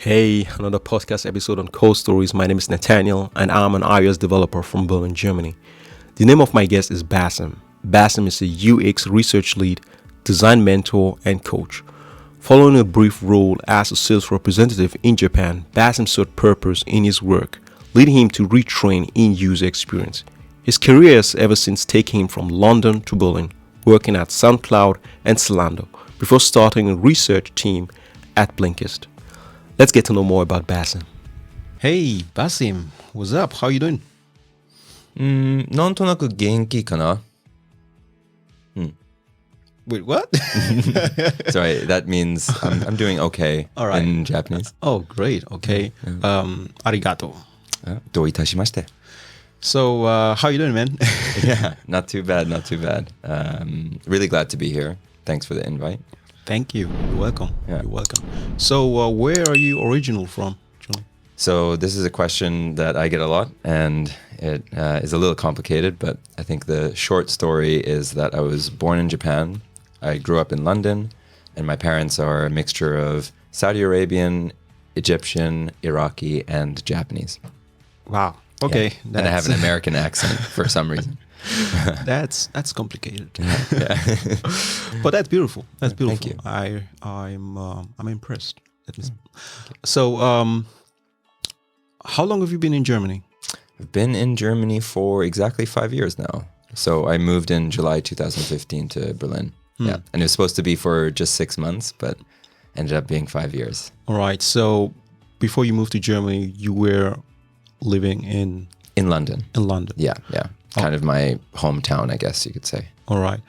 Hey, another podcast episode on CodeStories. My name is Nathaniel, and I'm an iOS developer from Berlin, Germany. The name of my guest is Basim. Basim is a UX research lead, design mentor, and coach. Following a brief role as a sales representative in Japan, Basim sought purpose in his work, leading him to retrain in user experience. His career has ever since taken him from London to Berlin, working at SoundCloud and Zalando, before starting a research team at Blinkist. Let's get to know more about Basim. Hey, Basim, what's up? How you doing? なんとなく元気かな Wait, what? Sorry, that means I'm doing okay All right. in Japanese. Oh, great. Okay. Arigato. どういたしまして So, how you doing, man? Yeah, not too bad, not too bad. Really glad to be here. Thanks for the invite. Thank you. You're welcome. Yeah. You're welcome. So, where are you original from, Julie? So this is a question that I get a lot, and it is a little complicated, but I think the short story is that I was born in Japan. I grew up in London, and my parents are a mixture of Saudi Arabian, Egyptian, Iraqi, and Japanese. Wow. Okay. Yeah. And I have an American accent for some reason. That's complicated. Yeah. But that's beautiful. That's beautiful. Thank you. I'm impressed. So, how long have you been in Germany? I've been in Germany for exactly 5 years now. So I moved in July 2015 to Berlin. Yeah. And it was supposed to be for just 6 months, but ended up being 5 years. All right. So, before you moved to Germany, you were living in London. London. Yeah. Kind of my hometown, I guess you could say. All right.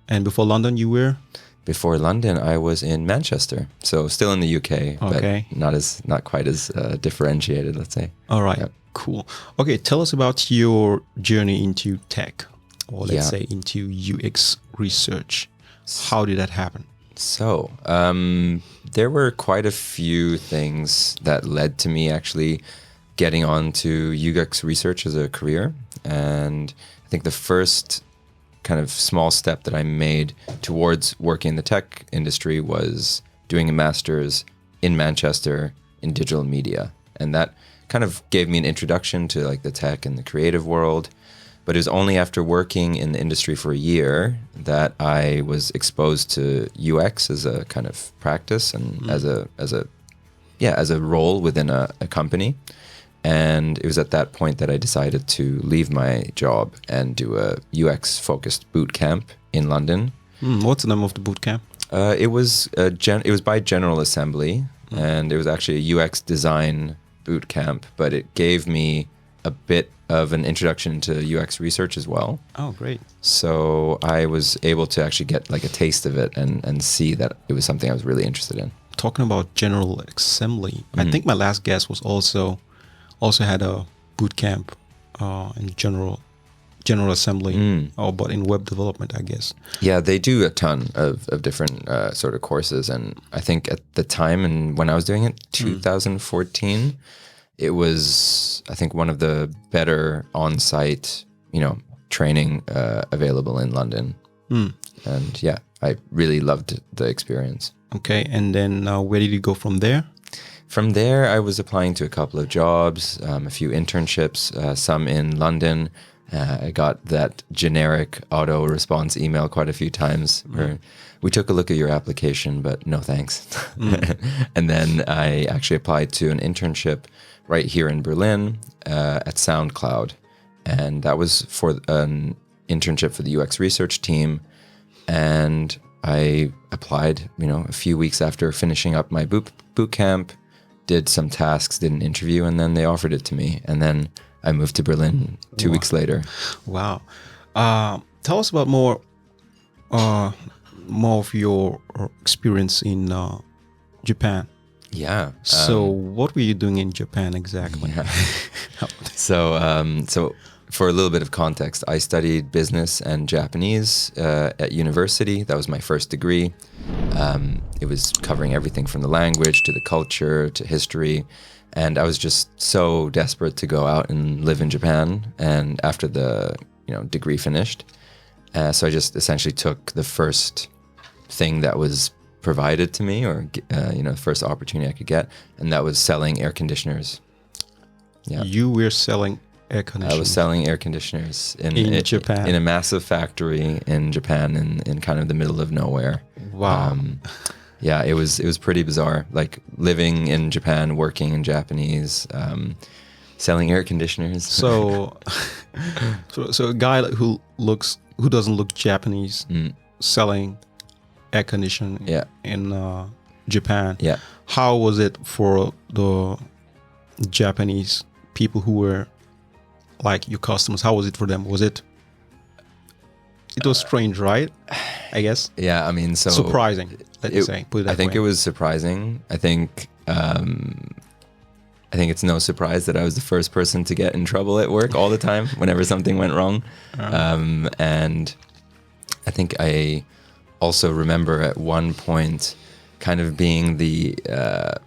And before London, you were? Before London, I was in Manchester. So still in the UK, Okay. but not quite as differentiated, let's say. All right. Yeah. Cool. Okay. Tell us about your journey into tech, or let's Yeah. say into UX research. How did that happen? So, there were quite a few things that led to me actually getting on to UX research as a career. And I think the first kind of small step that I made towards working in the tech industry was doing a master's in Manchester in digital media. And that kind of gave me an introduction to like the tech and the creative world. But it was only after working in the industry for a year that I was exposed to UX as a kind of practice and as a role within a company. And it was at that point that I decided to leave my job and do a UX-focused boot camp in London. What's the name of the boot camp? It was by General Assembly, and it was actually a UX design boot camp, but it gave me a bit of an introduction to UX research as well. Oh, great. So I was able to actually get like a taste of it and see that it was something I was really interested in. Talking about General Assembly, I think my last guest was also had a boot camp in General Assembly, but in web development, I guess. Yeah, they do a ton of different sort of courses. And I think at the time and when I was doing it, 2014, it was, I think, one of the better on-site, training available in London. And yeah, I really loved the experience. Okay, and then where did you go from there? From there, I was applying to a couple of jobs, a few internships, some in London. I got that generic auto response email quite a few times where we took a look at your application, but no thanks. And then I actually applied to an internship right here in Berlin at SoundCloud. And that was for an internship for the UX research team. And I applied, a few weeks after finishing up my boot camp, did some tasks, did an interview, and then they offered it to me. And then I moved to Berlin 2 weeks later. Wow. Tell us about more of your experience in Japan. Yeah. So what were you doing in Japan exactly? Yeah. So for a little bit of context, I studied business and Japanese at university. That was my first degree. It was covering everything from the language to the culture to history. And I was just so desperate to go out and live in Japan. And after the degree finished, so I just essentially took the first thing that was provided to me, or first opportunity I could get, and that was selling air conditioners. Yeah, You were selling air conditioners. I was selling air conditioners in Japan, in a massive factory in Japan, in kind of the middle of nowhere. Wow. Yeah, it was pretty bizarre. Like living in Japan, working in Japanese, selling air conditioners. So a guy who doesn't look Japanese, selling air conditioning in Japan. Yeah. How was it for the Japanese people who were like your customers? How was it for them? It was strange, right? I guess. Yeah, I mean, so surprising. Let's say. Put it that I think way. it was surprising. I think it's no surprise that I was the first person to get in trouble at work all the time whenever something went wrong. And I think I also remember at one point kind of being the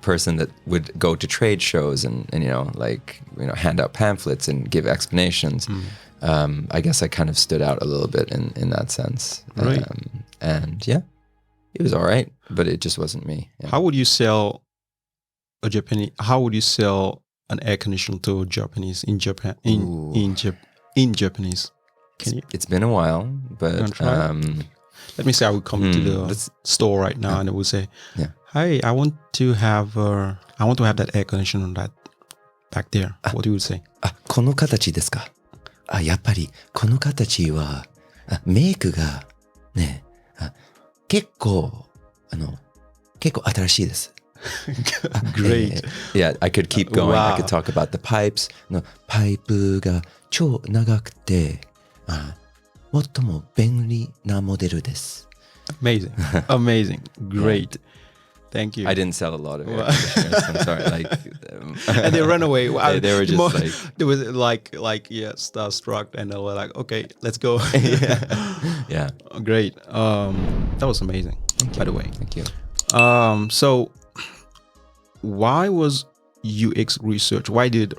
person that would go to trade shows and hand out pamphlets and give explanations. I guess I kind of stood out a little bit in that sense. Right. And yeah, it was all right, but it just wasn't me. Yeah. How would you sell How would you sell an air conditioner to a Japanese in Japan in Japanese? It's been a while, but let me say I would come to the store right now and I would say, "Hi, I want to have that air conditioner back there." What do you would say? この形ですか? やっぱりこの形はメイクがね、結構新しいです。Great. Yeah, I could keep going. Wow. I could talk about the pipes. パイプが超長くて、最も便利なモデルです。Amazing. Amazing. Great. Thank you. I didn't sell a lot of air conditioners. I'm sorry. And they ran away. They were just they was starstruck, and they were like, "Okay, let's go." Yeah. Great. That was amazing. By the way. Thank you. So why was UX research? Why did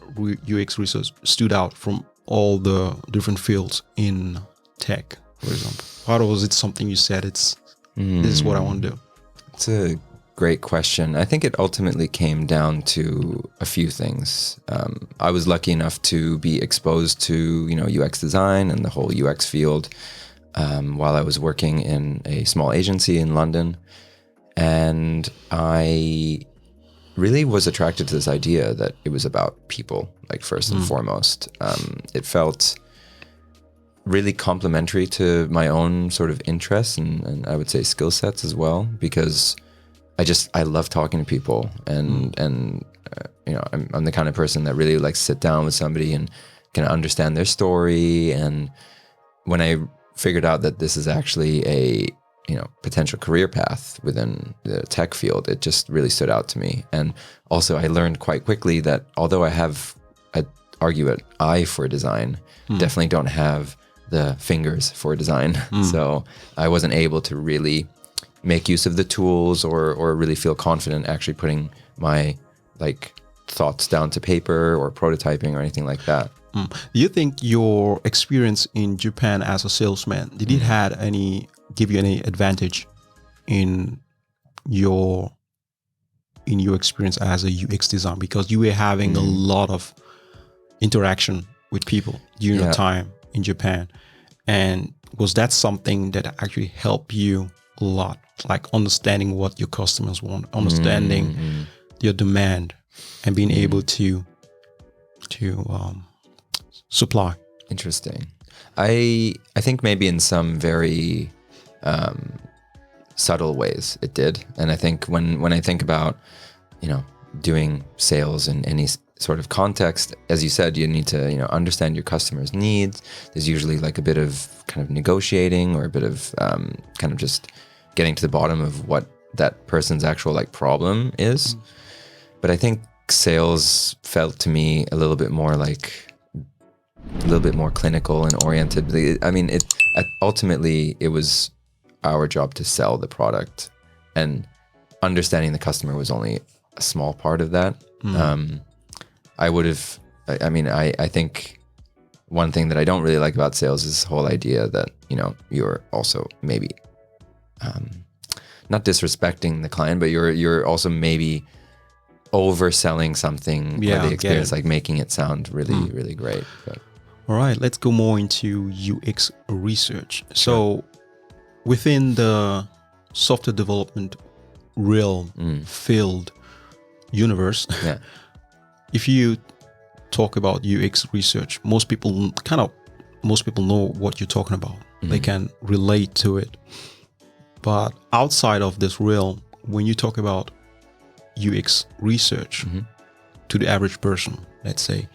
UX research stood out from all the different fields in tech, for example? Why was it something you said this is what I want to do? It's a great question. I think it ultimately came down to a few things. I was lucky enough to be exposed to UX design and the whole UX field while I was working in a small agency in London, and I really was attracted to this idea that it was about people, like first and foremost. It felt really complementary to my own sort of interests and I would say skill sets as well, because I love talking to people and I'm the kind of person that really likes to sit down with somebody and can understand their story. And when I figured out that this is actually a potential career path within the tech field, it just really stood out to me. And also I learned quite quickly that although I'd argue an eye for design, definitely don't have the fingers for design. So I wasn't able to really make use of the tools or really feel confident actually putting my thoughts down to paper or prototyping or anything like that. Do you think your experience in Japan as a salesman, did it give you any advantage in your experience as a UX designer, because you were having a lot of interaction with people during your time in Japan? And was that something that actually helped you a lot, like understanding what your customers want, understanding your demand, and being able to supply? Interesting. I think maybe in some very subtle ways it did. And I think when I think about doing sales in any sort of context, as you said, you need to understand your customers' needs. There's usually a bit of kind of negotiating or a bit of kind of just getting to the bottom of what that person's actual problem is. But I think sales felt to me a little bit more clinical and oriented. I mean, ultimately it was our job to sell the product, and understanding the customer was only a small part of that. I think one thing that I don't really like about sales is this whole idea that, you're also maybe not disrespecting the client, but you're also maybe overselling something Yeah, or the get experience, it. like making it sound really, really great. But All right, let's go more into UX research. So within the software development realm, field, universe, yeah, if you talk about UX research, most people know what you're talking about. They can relate to it. But outside of this realm, when you talk about UX research to the average person, let's say,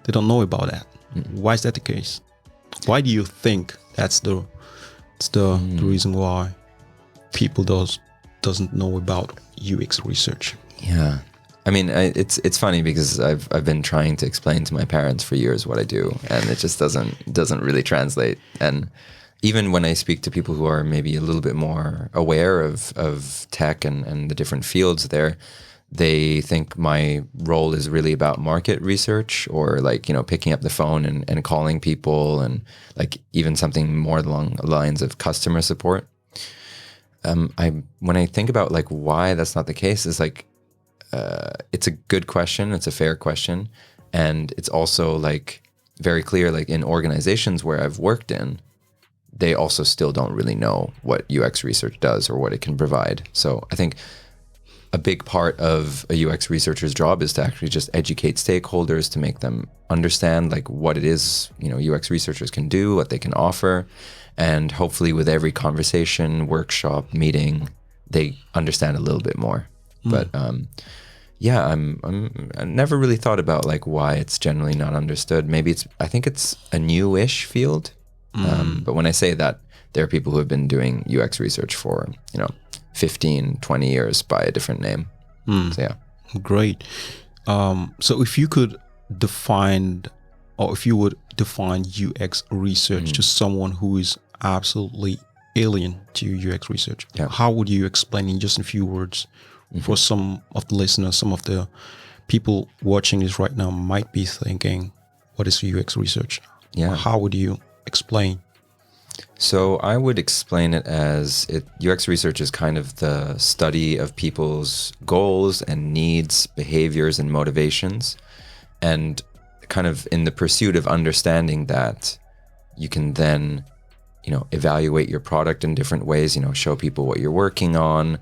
they don't know about that. Why is that the case? Why do you think that's the reason why people doesn't know about UX research? yeah. I mean, it's funny because I've been trying to explain to my parents for years what I do, and it just doesn't really translate. And even when I speak to people who are maybe a little bit more aware of tech and the different fields there, they think my role is really about market research or like, picking up the phone and calling people and like even something more along the lines of customer support. When I think about like why that's not the case is like, it's a good question. It's a fair question. And it's also like very clear, like in organizations where I've worked in, they also still don't really know what UX research does or what it can provide. So I think a big part of a UX researcher's job is to actually just educate stakeholders to make them understand like what it is, UX researchers can do, what they can offer. And hopefully with every conversation, workshop, meeting, they understand a little bit more. But yeah, I never really thought about like why it's generally not understood. Maybe I think it's a newish field. But when I say that, there are people who have been doing UX research for, 15, 20 years by a different name. So yeah. Great. So if you could define, or if you would define UX research to someone who is absolutely alien to UX research, how would you explain in just a few words for some of the listeners, some of the people watching this right now might be thinking, what is UX research? Yeah. How would you explain? So I would explain it as UX research is kind of the study of people's goals and needs, behaviors, and motivations. And kind of in the pursuit of understanding that, you can then, evaluate your product in different ways, show people what you're working on,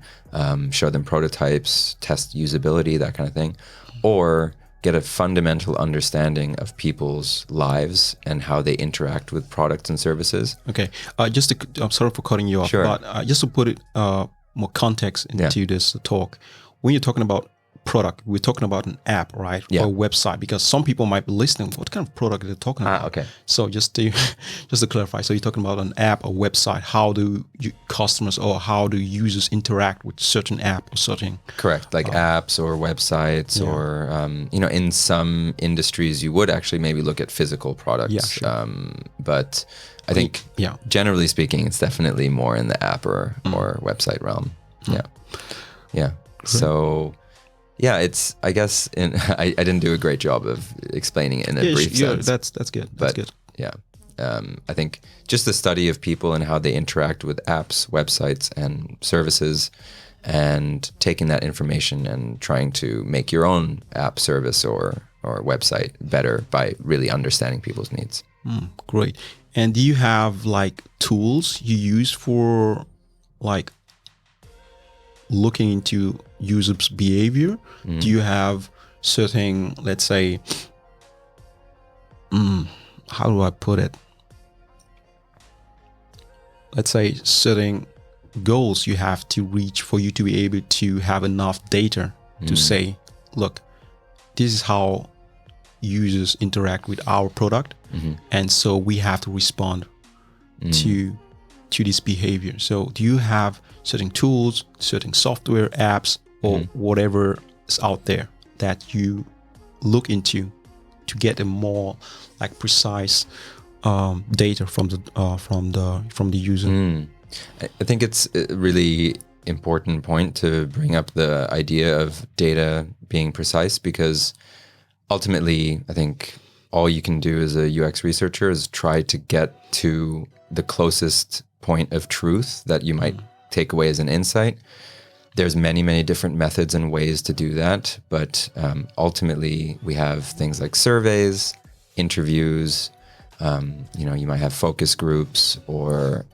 show them prototypes, test usability, that kind of thing. Or get a fundamental understanding of people's lives and how they interact with products and services. Okay. I'm sorry for cutting you off, Sure. but just to put it more context into this talk, when you're talking about product, we're talking about an app, right? Yeah. Or a website, because some people might be listening, what kind of product are they talking about? Okay. So just to clarify, so you're talking about an app, a website. How do customers or how do users interact with certain app or certain? Correct, like apps or websites or, in some industries you would actually maybe look at physical products. Yeah, sure. But I think generally speaking, it's definitely more in the app or website realm. Yeah. Yeah. Great. So yeah, it's, I guess, I didn't do a great job of explaining it in a brief sense. That's good. That's good. Yeah. I think just the study of people and how they interact with apps, websites, and services, and taking that information and trying to make your own app, service, or website better by really understanding people's needs. Great. And do you have like tools you use for like looking into users' behavior? Do you have certain, let's say, how do I put it? Let's say certain goals you have to reach for you to be able to have enough data to say, look, this is how users interact with our product, and so we have to respond to this behavior. So do you have certain tools, certain software, apps, or whatever is out there that you look into to get a more like precise data from the user? I think it's a really important point to bring up the idea of data being precise, because ultimately I think all you can do as a UX researcher is try to get to the closest point of truth that you might take away as an insight. There's many different methods and ways to do that, but ultimately we have things like surveys, interviews. You might have focus groups, or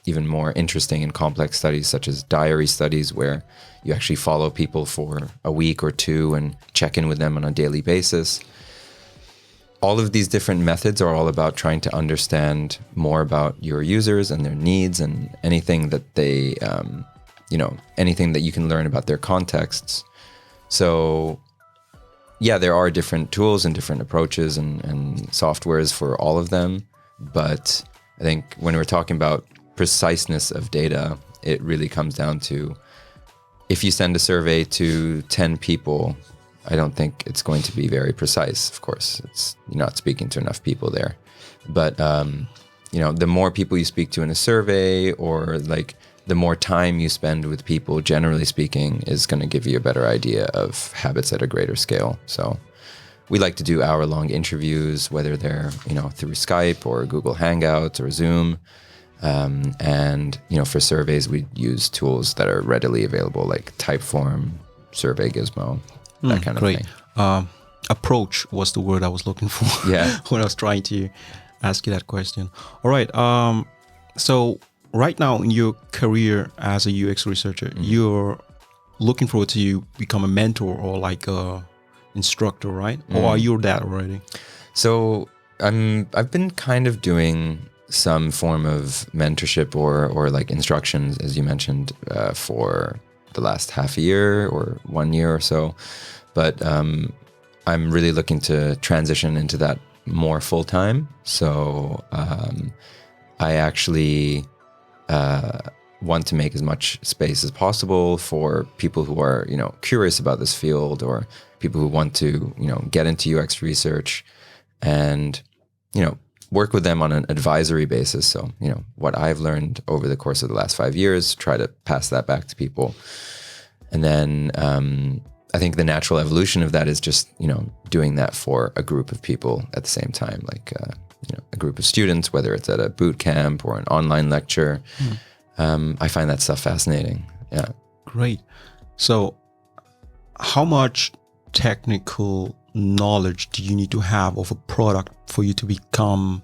even more interesting and complex studies such as diary studies, where you actually follow people for a week or two and check in with them on a daily basis. All of these different methods are all about trying to understand more about your users and their needs, and anything that they, anything that you can learn about their contexts. So yeah, there are different tools and different approaches and softwares for all of them. But I think when we're talking about preciseness of data, it really comes down to, if you send a survey to 10 people, I don't think it's going to be very precise. Of course, you're not speaking to enough people there. But, the more people you speak to in a survey, or like the more time you spend with people, generally speaking, is going to give you a better idea of habits at a greater scale. So we like to do hour-long interviews, whether they're, through Skype or Google Hangouts or Zoom. And for surveys, we use tools that are readily available, like Typeform, Survey Gizmo, that kind of great. thing. Approach was the word I was looking for. Yeah. when I was trying to ask you that question. All right. So right now in your career as a UX researcher, you're looking forward to become a mentor or like a instructor, right? Or are you that already? So I've been kind of doing some form of mentorship or like instructions, as you mentioned, for the last half a year or 1 year or so. But I'm really looking to transition into that more full time. So I actually want to make as much space as possible for people who are, curious about this field, or people who want to, get into UX research, and, work with them on an advisory basis. So, what I've learned over the course of the last 5 years, try to pass that back to people. And then I think the natural evolution of that is just, doing that for a group of people at the same time, like, a group of students, whether it's at a boot camp or an online lecture. I find that stuff fascinating. Yeah. Great. So how much technical knowledge do you need to have of a product for you to become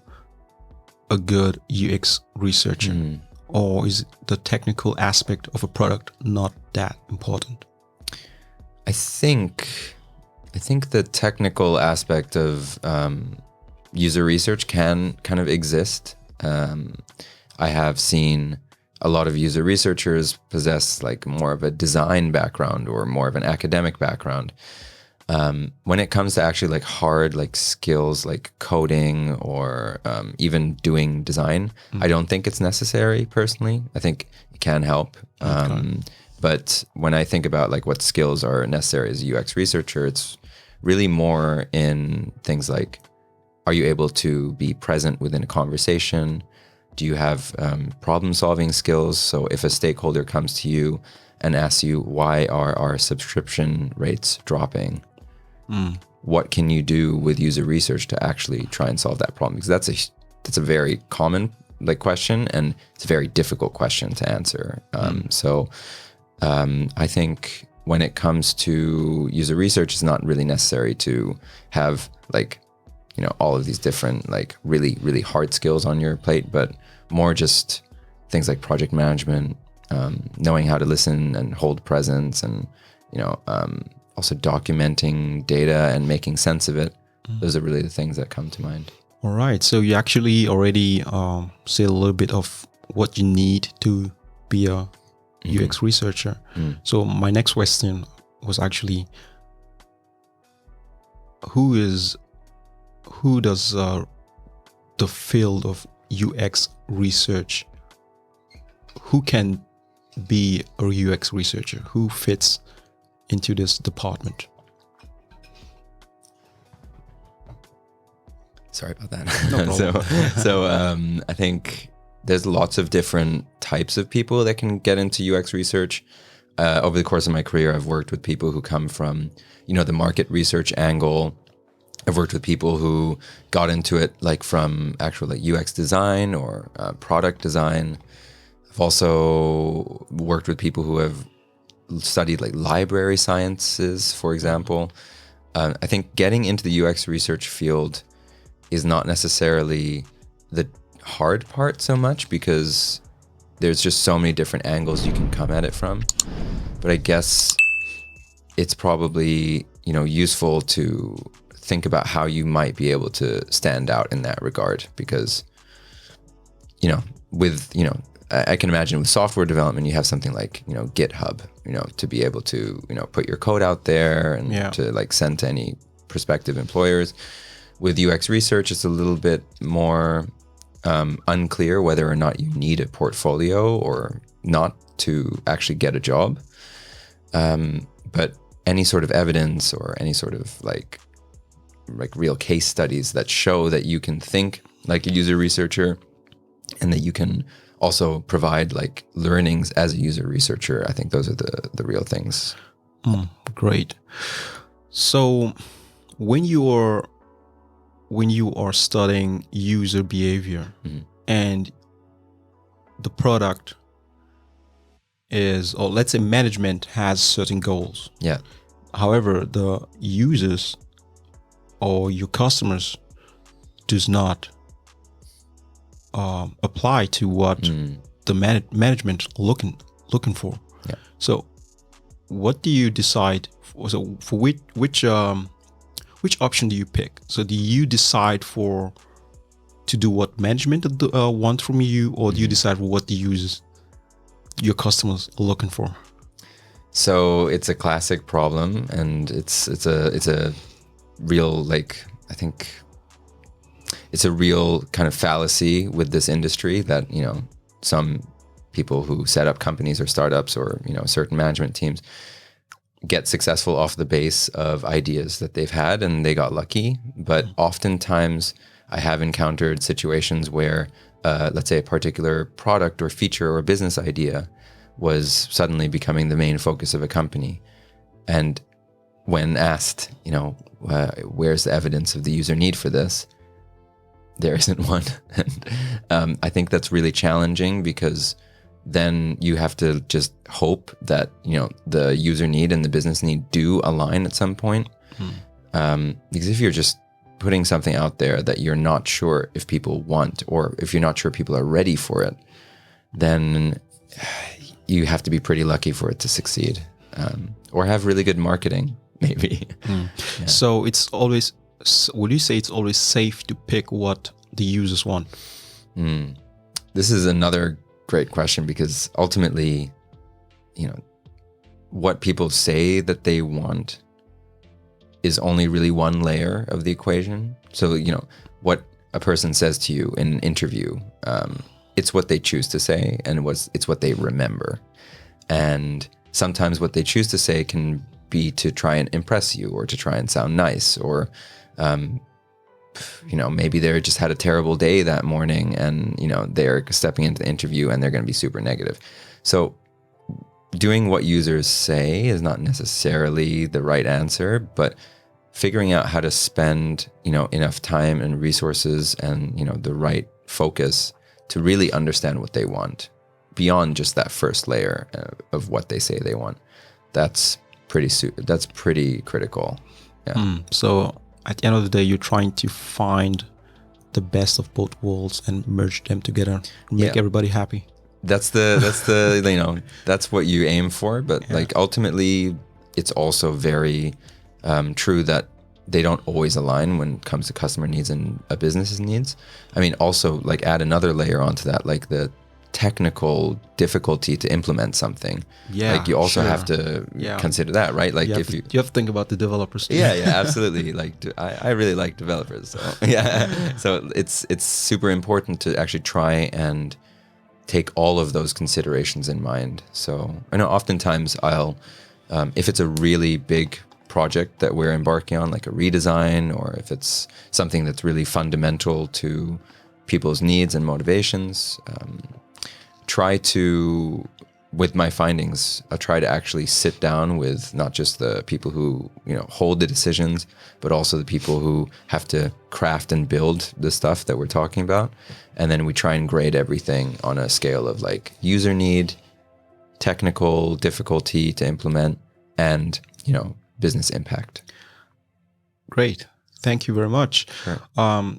a good UX researcher? Or is the technical aspect of a product not that important? I think the technical aspect of user research can kind of exist. I have seen a lot of user researchers possess like more of a design background or more of an academic background. When it comes to actually like hard like skills like coding or even doing design, I don't think it's necessary personally. I think it can help. But when I think about like what skills are necessary as a UX researcher, it's really more in things like, are you able to be present within a conversation? Do you have problem-solving skills? So if a stakeholder comes to you and asks you, why are our subscription rates dropping? What can you do with user research to actually try and solve that problem? Because that's a very common like question, and it's a very difficult question to answer. So I think when it comes to user research, it's not really necessary to have like, all of these different like really, really hard skills on your plate, but more just things like project management, knowing how to listen and hold presence, and, also documenting data and making sense of it. Those are really the things that come to mind. All right. So you actually already said a little bit of what you need to be a UX researcher. So my next question was actually, who does the field of UX research, who can be a UX researcher? Who fits into this department? Sorry about that. No problem. so I think there's lots of different types of people that can get into UX research. Over the course of my career, I've worked with people who come from, the market research angle. I've worked with people who got into it like from actual like UX design or product design. I've also worked with people who have studied like library sciences, for example. I think getting into the UX research field is not necessarily the hard part so much, because there's just so many different angles you can come at it from. But I guess it's probably, useful to think about how you might be able to stand out in that regard, because, I can imagine with software development, you have something like, GitHub, to be able to, put your code out there and to like send to any prospective employers. With UX research, it's a little bit more unclear whether or not you need a portfolio or not to actually get a job. But any sort of evidence or any sort of like real case studies that show that you can think like a user researcher and that you can also provide like learnings as a user researcher, I think those are the real things. Great. So when you are studying user behavior and the product is, or let's say management has certain goals. Yeah. However, the users or your customers does not apply to what the management looking for. Yeah. So what do you decide for which option do you pick? So do you decide to do what management want from you, or do you decide what the users, your customers, are looking for? So it's a classic problem, and it's a real, like, I think it's a real kind of fallacy with this industry that, some people who set up companies or startups or, certain management teams get successful off the base of ideas that they've had and they got lucky. But oftentimes I have encountered situations where, let's say, a particular product or feature or business idea was suddenly becoming the main focus of a company. And when asked, where's the evidence of the user need for this? There isn't one. And I think that's really challenging, because then you have to just hope that, the user need and the business need do align at some point. Because if you're just putting something out there that you're not sure if people want, or if you're not sure people are ready for it, then you have to be pretty lucky for it to succeed, or have really good marketing, maybe. Yeah. So it's always, would you say it's always safe to pick what the users want? This is another great question, because ultimately, what people say that they want is only really one layer of the equation. So, what a person says to you in an interview, it's what they choose to say, and it's what they remember. And sometimes what they choose to say can be to try and impress you, or to try and sound nice, or maybe they just had a terrible day that morning, and they're stepping into the interview and they're going to be super negative. So doing what users say is not necessarily the right answer, but figuring out how to spend enough time and resources and the right focus to really understand what they want beyond just that first layer of what they say they want, that's pretty critical. Yeah. So at the end of the day, you're trying to find the best of both worlds and merge them together and make everybody happy. That's that's what you aim for. But like ultimately, it's also very true that they don't always align when it comes to customer needs and a business's needs. I mean, also like add another layer onto that, like the technical difficulty to implement something. Yeah, like you also have to consider that, right? Like you have to think about the developers too. Yeah, absolutely. Like I really like developers. So so it's super important to actually try and take all of those considerations in mind. So I know oftentimes I'll, if it's a really big project that we're embarking on, like a redesign, or if it's something that's really fundamental to people's needs and motivations, try to with my findings, I'll try to actually sit down with not just the people who, hold the decisions, but also the people who have to craft and build the stuff that we're talking about. And then we try and grade everything on a scale of like user need, technical difficulty to implement, and, business impact. Great. Thank you very much. Sure.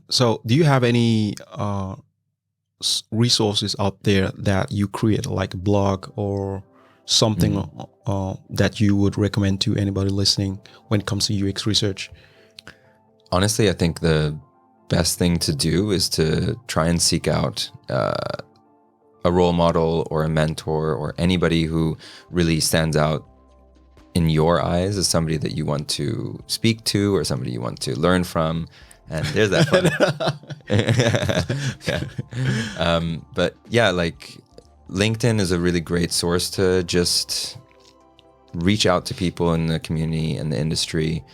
So do you have any resources out there that you create, like a blog or something that you would recommend to anybody listening when it comes to UX research? Honestly, I think the best thing to do is to try and seek out a role model or a mentor or anybody who really stands out in your eyes as somebody that you want to speak to or somebody you want to learn from. And there's that fun. Yeah. But yeah, like LinkedIn is a really great source to just reach out to people in the community and the industry,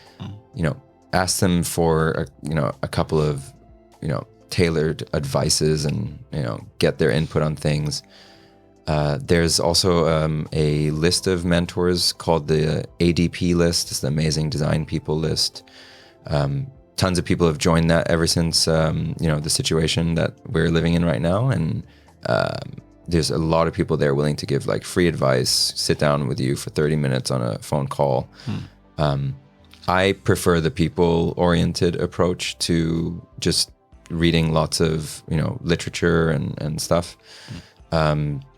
ask them for a couple of, tailored advices and, get their input on things. There's also a list of mentors called the ADP list. It's the Amazing Design People list. Tons of people have joined that ever since, the situation that we're living in right now. And there's a lot of people there willing to give like free advice, sit down with you for 30 minutes on a phone call. I prefer the people-oriented approach to just reading lots of, literature and stuff.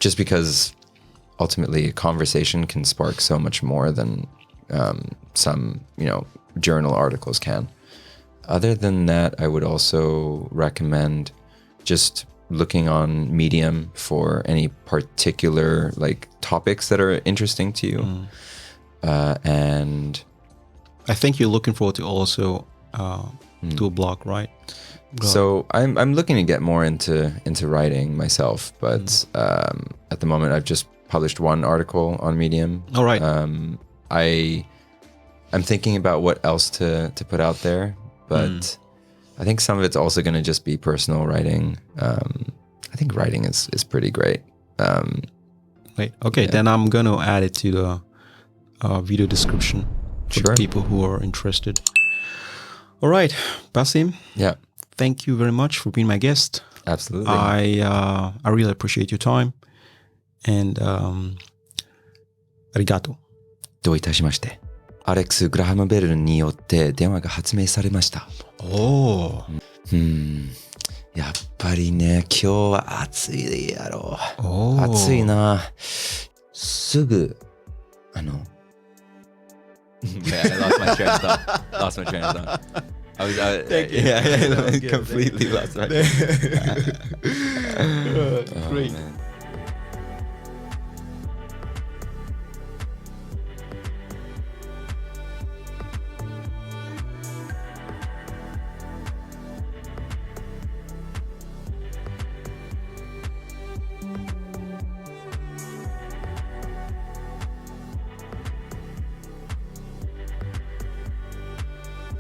Just because ultimately a conversation can spark so much more than some, journal articles can. Other than that, I would also recommend just looking on Medium for any particular like topics that are interesting to you. And I think you're looking forward to also do a blog, right? So I'm looking to get more into writing myself, but at the moment I've just published one article on Medium. All right. I'm thinking about what else to put out there, but I think some of it's also going to just be personal writing. I think writing is pretty great. Wait, okay, then I'm going to add it to the video description for the people who are interested. All right, Basim. Yeah. Thank you very much for being my guest. Absolutely. I really appreciate your time. And arigato. どういたしまして。アレックス・グラハムベルによって電話が発明されました。おー。やっぱりね、今日は暑いやろ。暑いな。すぐ、Yeah, I lost my train of thought. I was completely lost my train of thought. Great. Man.